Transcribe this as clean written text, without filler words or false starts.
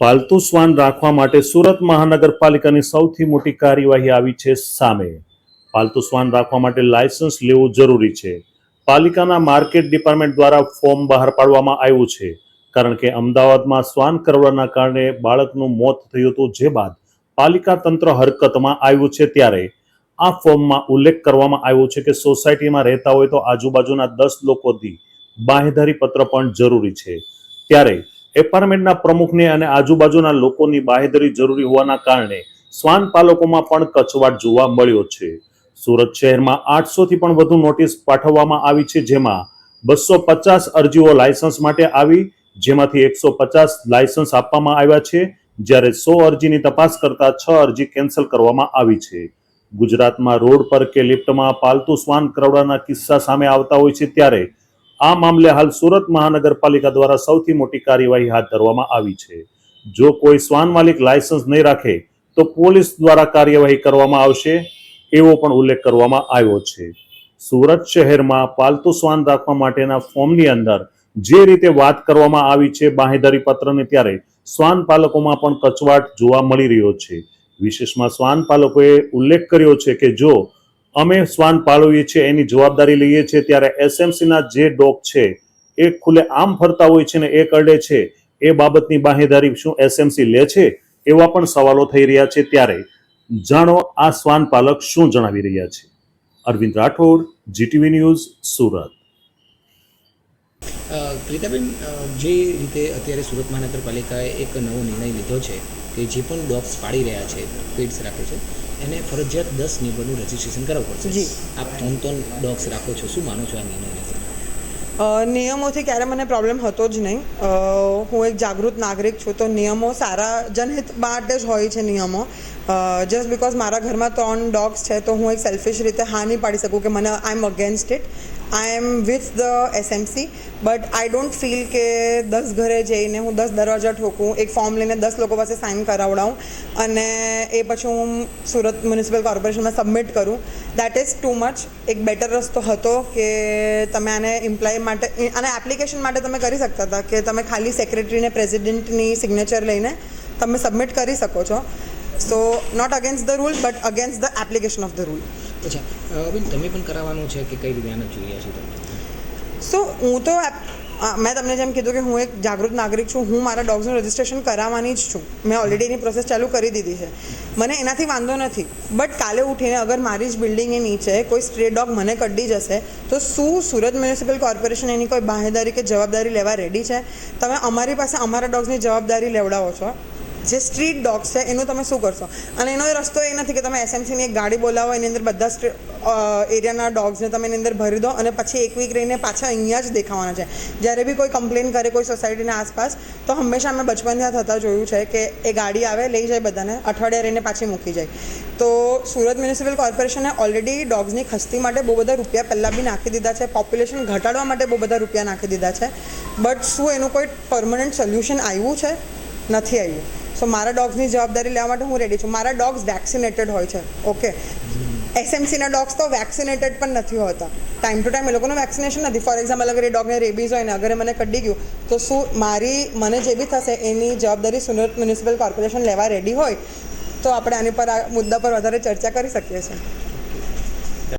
પાલતુ શ્વાન રાખવા માટે સુરત મહાનગરપાલિકાની સૌથી મોટી કાર્યવાહી આવી છે સામે. પાલતુ શ્વાન રાખવા માટે લાયસન્સ લેવું જરૂરી છે. પાલિકાના માર્કેટ ડિપાર્ટમેન્ટ દ્વારા ફોર્મ બહાર પાડવામાં આવ્યું છે, કારણ કે અમદાવાદમાં શ્વાન કરડવાના કારણે બાળકનું મોત થયું હતું, જે બાદ પાલિકા તંત્ર હરકતમાં આવ્યું છે. ત્યારે આ ફોર્મમાં ઉલ્લેખ કરવામાં આવ્યો છે કે સોસાયટીમાં રહેતા હોય તો આજુબાજુના 10 લોકોથી બાંહેધરી પત્ર પણ જરૂરી છે. ત્યારે એપાર્ટમેન્ટના પ્રમુખને અને આજુબાજુના લોકોની બાંહેધરી જરૂરી હોવાના કારણે શ્વાન પાલકોમાં પણ કચવાટ જોવા મળ્યો છે. સુરત શહેરમાં 800 થી પણ વધુ નોટિસ પાઠવવામાં આવી છે, જેમાં 250 અરજીઓ લાયસન્સ માટે આવી, જેમાંથી 150 લાયસન્સ આપવામાં આવ્યા છે, જ્યારે 100 અરજીની તપાસ કરતા 6 અરજી કેન્સલ કરવામાં આવી છે. ગુજરાતમાં રોડ પર કે લિફ્ટમાં પાલતુ શ્વાન કરડવાના કિસ્સા સામે આવતા હોય છે, ત્યારે આ મામલે હાલ સુરત મહાનગરપાલિકા દ્વારા સૌથી મોટી કાર્યવાહી હાથ ધરવામાં આવી છે. જો કોઈ શ્વાન માલિક લાયસન્સ નહીં રાખે તો પોલીસ દ્વારા કાર્યવાહી કરવામાં આવશે, એવો પણ ઉલ્લેખ કરવામાં આવ્યો છે. સુરત શહેરમાં પાલતુ શ્વાન રાખવા માટેના ફોર્મની અંદર જે રીતે વાત કરવામાં આવી છે બાંહેધરી પત્રની, ત્યારે શ્વાન પાલકોમાં પણ કચવાટ જોવા મળી રહ્યો છે. વિશેષમાં શ્વાન પાલકોએ ઉલ્લેખ કર્યો છે કે જો અમે શ્વાન પાળવીએ છીએ, એની જવાબદારી લઈએ છીએ, ત્યારે એસએમસીના જે ડોગ છે એ ખુલ્લે આમ ફરતા હોય છે ને એ કરડે છે, એ બાબતની બાંહેધરી શું એસએમસી લે છે? એવા પણ સવાલો થઈ રહ્યા છે. ત્યારે જાણો આ શ્વાન પાલક શું જણાવી રહ્યા છે. Arvind Rathod, GTV news, Surat. પ્રીતાબેન, જે રીતે અત્યારે સુરત મહાનગરપાલિકાએ એક નવો નિર્ણય લીધો છે કે જે પણ ડોગ્સ પાડી રહ્યા છે, પેટ્સ રાખે છે, એને ફરજિયાત 10 નિયમોનું રજિસ્ટ્રેશન કરાવવું પડશે. આપ 3 ડોગ્સ રાખો છો, શું માનો છો આ નિર્ણય? નિયમોથી ક્યારે મને પ્રોબ્લેમ હતો જ નહીં. હું એક જાગૃત નાગરિક છું, તો નિયમો સારા જનહિત માટે જ હોય છે. નિયમો જસ્ટ બિકોઝ મારા ઘરમાં 3 ડોગ્સ છે તો હું એક સેલ્ફિશ રીતે હા નહીં પાડી શકું કે મને I am against it. I am with the SMC, but I don't feel કે 10 ઘરે જઈને હું 10 દરવાજા ઠોકું, એક ફોર્મ લઈને 10 લોકો પાસે સાઇન કરાવડાવું અને એ પછી હું સુરત મ્યુનિસિપલ કોર્પોરેશનમાં સબમિટ કરું. That is too much. એક બેટર રસ્તો હતો કે તમે આને ઇમ્પ્લાય માટે અને એપ્લિકેશન માટે તમે કરી શકતા હતા કે તમે ખાલી સેક્રેટરીને પ્રેસિડેન્ટની સિગ્નેચર લઈને તમે સબમિટ કરી શકો છો. So not against the rule, but against the application of the rule. અચ્છા બેન, તમે પણ કરાવવાનું છે કે કઈ રીતે આને જોઈએ છે તમે? સો હું તો મેં તમને જેમ કીધું કે હું એક જાગૃત નાગરિક છું, હું મારા ડોગ્સનું રજિસ્ટ્રેશન કરાવવાની જ છું. મેં ઓલરેડી એની પ્રોસેસ ચાલુ કરી દીધી છે. મને એનાથી વાંધો નથી, બટ કાલે ઉઠીને અગર મારી જ બિલ્ડિંગની નીચે કોઈ સ્ટ્રે ડોગ મને કડી જશે તો શું સુરત મ્યુનિસિપલ કોર્પોરેશન એની કોઈ બાંહેધરી કે જવાબદારી લેવા રેડી છે? તમે અમારી પાસે અમારા ડોગ્સની જવાબદારી લેવડાવો છો. જે સ્ટ્રીટ ડોગ્સ છે એનું તમે શું કરશો? અને એનો રસ્તો એ નથી કે તમે એસએમસીની એક ગાડી બોલાવો, એની અંદર બધા એરિયાના ડોગ્સને તમે એની અંદર ભરી દો અને પછી એક વીક રહીને પાછા અહીંયા જ દેખાવાના છે. જ્યારે બી કોઈ કમ્પ્લેન કરે કોઈ સોસાયટીના આસપાસ, તો હંમેશા અમે બચપનથી થતા જોયું છે કે એ ગાડી આવે, લઈ જાય બધાને, અઠવાડિયા રહીને પાછી મૂકી જાય. તો સુરત મ્યુનિસિપલ કોર્પોરેશને ઓલરેડી ડોગ્સની ખસ્તી માટે બહુ બધા રૂપિયા પહેલાં બી નાખી દીધા છે, પોપ્યુલેશન ઘટાડવા માટે બહુ બધા રૂપિયા નાખી દીધા છે, બટ શું એનું કોઈ પરમનન્ટ સોલ્યુશન આવ્યું છે? નથી આવ્યું. સો મારા ડોગ્સની જવાબદારી લેવા માટે હું રેડી છું. મારા ડોગ્સ વેક્સિનેટેડ હોય છે. ઓકે, એસએમસીના ડોગ્સ તો વેક્સિનેટેડ પણ નથી હોતા. ટાઈમ ટુ ટાઈમ એ લોકોનું વેક્સિનેશન નથી. ફોર એક્ઝામ્પલ, અગર એ ડોગને રેબીઝ હોય ને અગર મને કડી ગયું તો શું મને જે બી થશે એની જવાબદારી સુરત મ્યુનિસિપલ કોર્પોરેશન લેવા રેડી હોય તો આપણે આની પર આ મુદ્દા પર વધારે ચર્ચા કરી શકીએ છીએ.